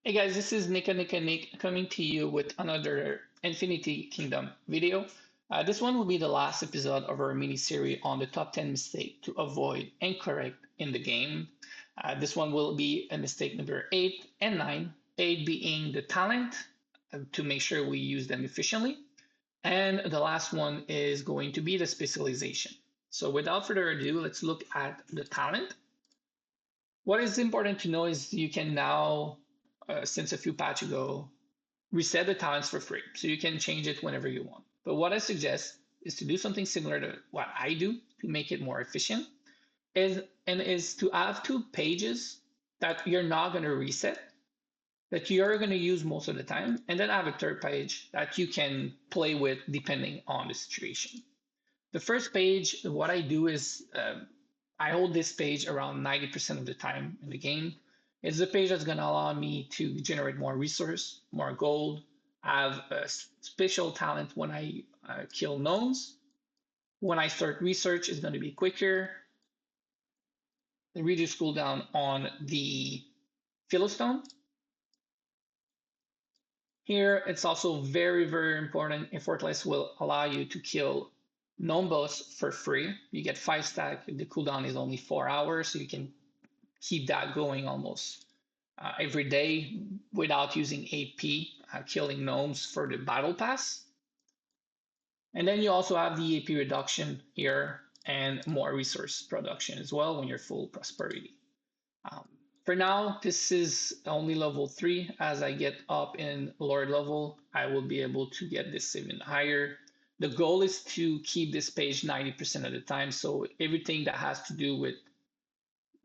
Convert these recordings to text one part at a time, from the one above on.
Hey guys, this is Nick coming to you with another Infinity Kingdom video. This one will be the last episode of our mini series on the top 10 mistakes to avoid and correct in the game. This one will be a mistake number 8 and 9. 8 being the talent to make sure we use them efficiently. And the last one is going to be the specialization. So without further ado, let's look at the talent. What is important to know is you can now since a few patches ago, reset the talents for free. So you can change it whenever you want. But what I suggest is to do something similar to what I do to make it more efficient is to have 2 pages that you're not going to reset, that you're going to use most of the time, and then have a 3rd page that you can play with depending on the situation. The first page, what I do is I hold this page around 90% of the time in the game. It's the page that's going to allow me to generate more resource, more gold, have a special talent when I kill gnomes. When I start research, it's going to be quicker. The reduce cooldown on the Philistone. Here, it's also very, very important. Effortless will allow you to kill gnome boss for free. You get 5 stack. The cooldown is only 4 hours, so you can keep that going almost every day without using AP, killing gnomes for the battle pass. And then you also have the AP reduction here and more resource production as well when you're full prosperity. For now, this is only level 3. As I get up in Lord level, I will be able to get this even higher. The goal is to keep this page 90% of the time, so everything that has to do with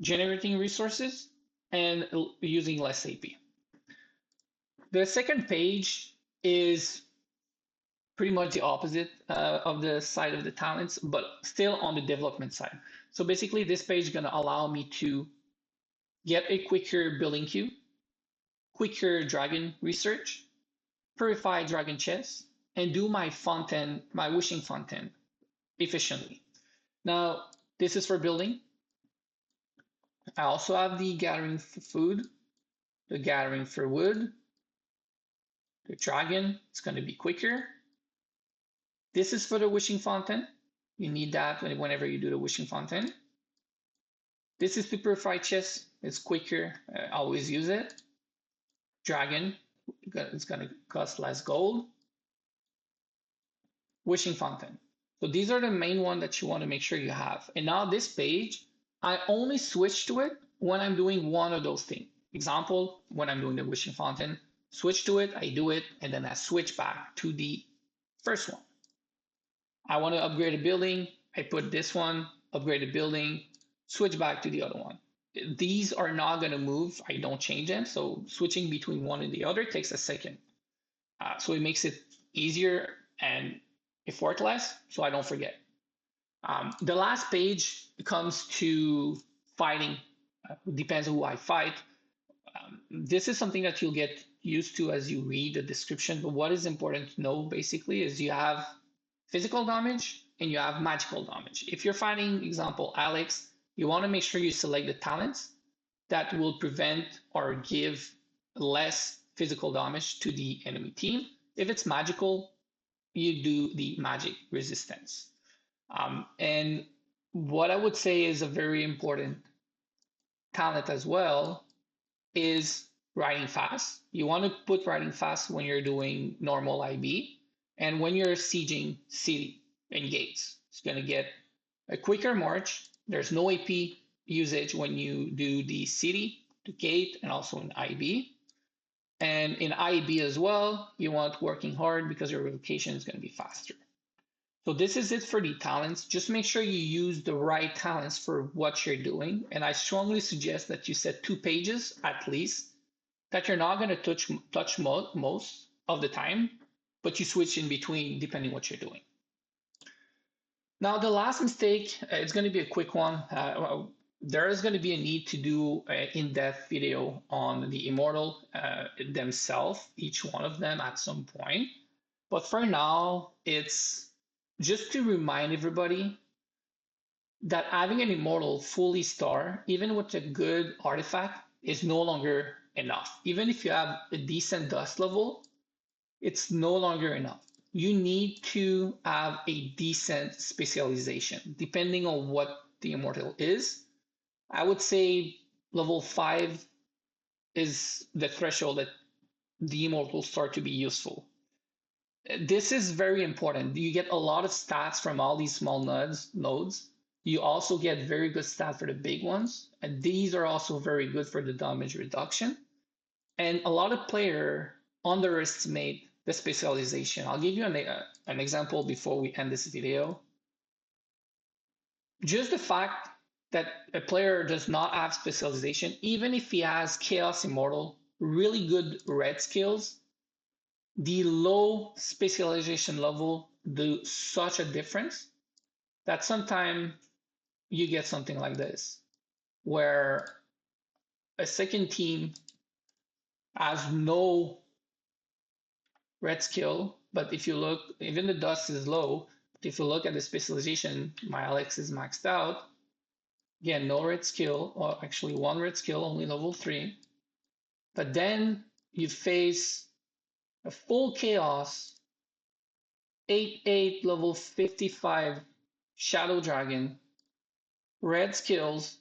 generating resources and using less AP. The second page is pretty much the opposite of the side of the talents, but still on the development side. So basically, this page is going to allow me to get a quicker building queue, quicker dragon research, purify dragon chests, and do my fountain, my wishing fountain efficiently. Now, this is for building. I also have the gathering for food, the gathering for wood, the dragon. It's going to be quicker. This is for the wishing fountain. You need that whenever you do the wishing fountain. This is to purify chests. It's quicker. Always use it. Dragon. It's going to cost less gold. Wishing fountain. So these are the main ones that you want to make sure you have. And now this page, I only switch to it when I'm doing one of those things. Example, when I'm doing the wishing fountain, switch to it, I do it, and then I switch back to the first one. I want to upgrade a building, I put this one, upgrade a building, switch back to the other one. These are not going to move, I don't change them, so switching between one and the other takes a second. So it makes it easier and effortless, so I don't forget. The last page comes to fighting. Depends on who I fight. This is something that you'll get used to as you read the description, but what is important to know basically is you have physical damage and you have magical damage. If you're fighting, example, Alex, you want to make sure you select the talents that will prevent or give less physical damage to the enemy team. If it's magical, you do the magic resistance. And what I would say is a very important talent as well is riding fast. You want to put riding fast when you're doing normal IB and when you're sieging city and gates. It's going to get a quicker march. There's no AP usage when you do the city, the gate, and also in IB. And in IB as well, you want working hard because your revocation is going to be faster. So this is it for the talents. Just make sure you use the right talents for what you're doing. And I strongly suggest that you set 2 pages at least that you're not going to touch most of the time, but you switch in between depending what you're doing. Now, the last mistake, it's going to be a quick one. There is going to be a need to do an in-depth video on the Immortal themselves, each one of them at some point. But for now, it's just to remind everybody that having an immortal fully star, even with a good artifact, is no longer enough. Even if you have a decent dust level, it's no longer enough. You need to have a decent specialization, depending on what the immortal is. I would say level 5 is the threshold that the immortals start to be useful. This is very important. You get a lot of stats from all these small nodes. You also get very good stats for the big ones, and these are also very good for the damage reduction. And a lot of players underestimate the specialization. I'll give you an example before we end this video. Just the fact that a player does not have specialization, even if he has Chaos Immortal, really good red skills, the low specialization level do such a difference that sometimes you get something like this, where a second team has no red skill, but if you look, even the dust is low. If you look at the specialization, my Alex is maxed out. Again, no red skill, or actually one red skill, only level 3. But then you face a full chaos 8/8 level 55 Shadow Dragon, red skills,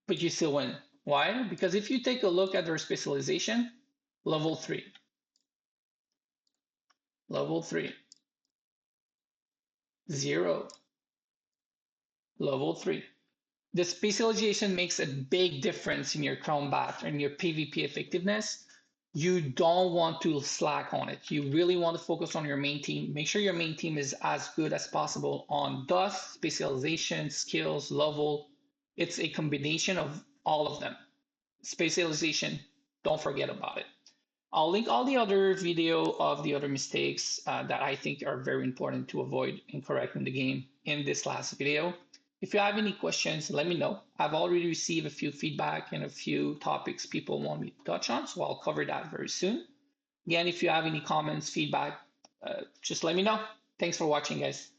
but you still win. Why? Because if you take a look at their specialization, level 3, level 3, 0, level 3. The specialization makes a big difference in your combat and your PvP effectiveness. You don't want to slack on it. You really want to focus on your main team. Make sure your main team is as good as possible on dust, specialization, skills, level. It's a combination of all of them. Specialization, don't forget about it. I'll link all the other video of the other mistakes that I think are very important to avoid in correcting the game in this last video. If you have any questions, let me know. I've already received a few feedback and a few topics people want me to touch on, so I'll cover that very soon. Again, if you have any comments, feedback, just let me know. Thanks for watching, guys.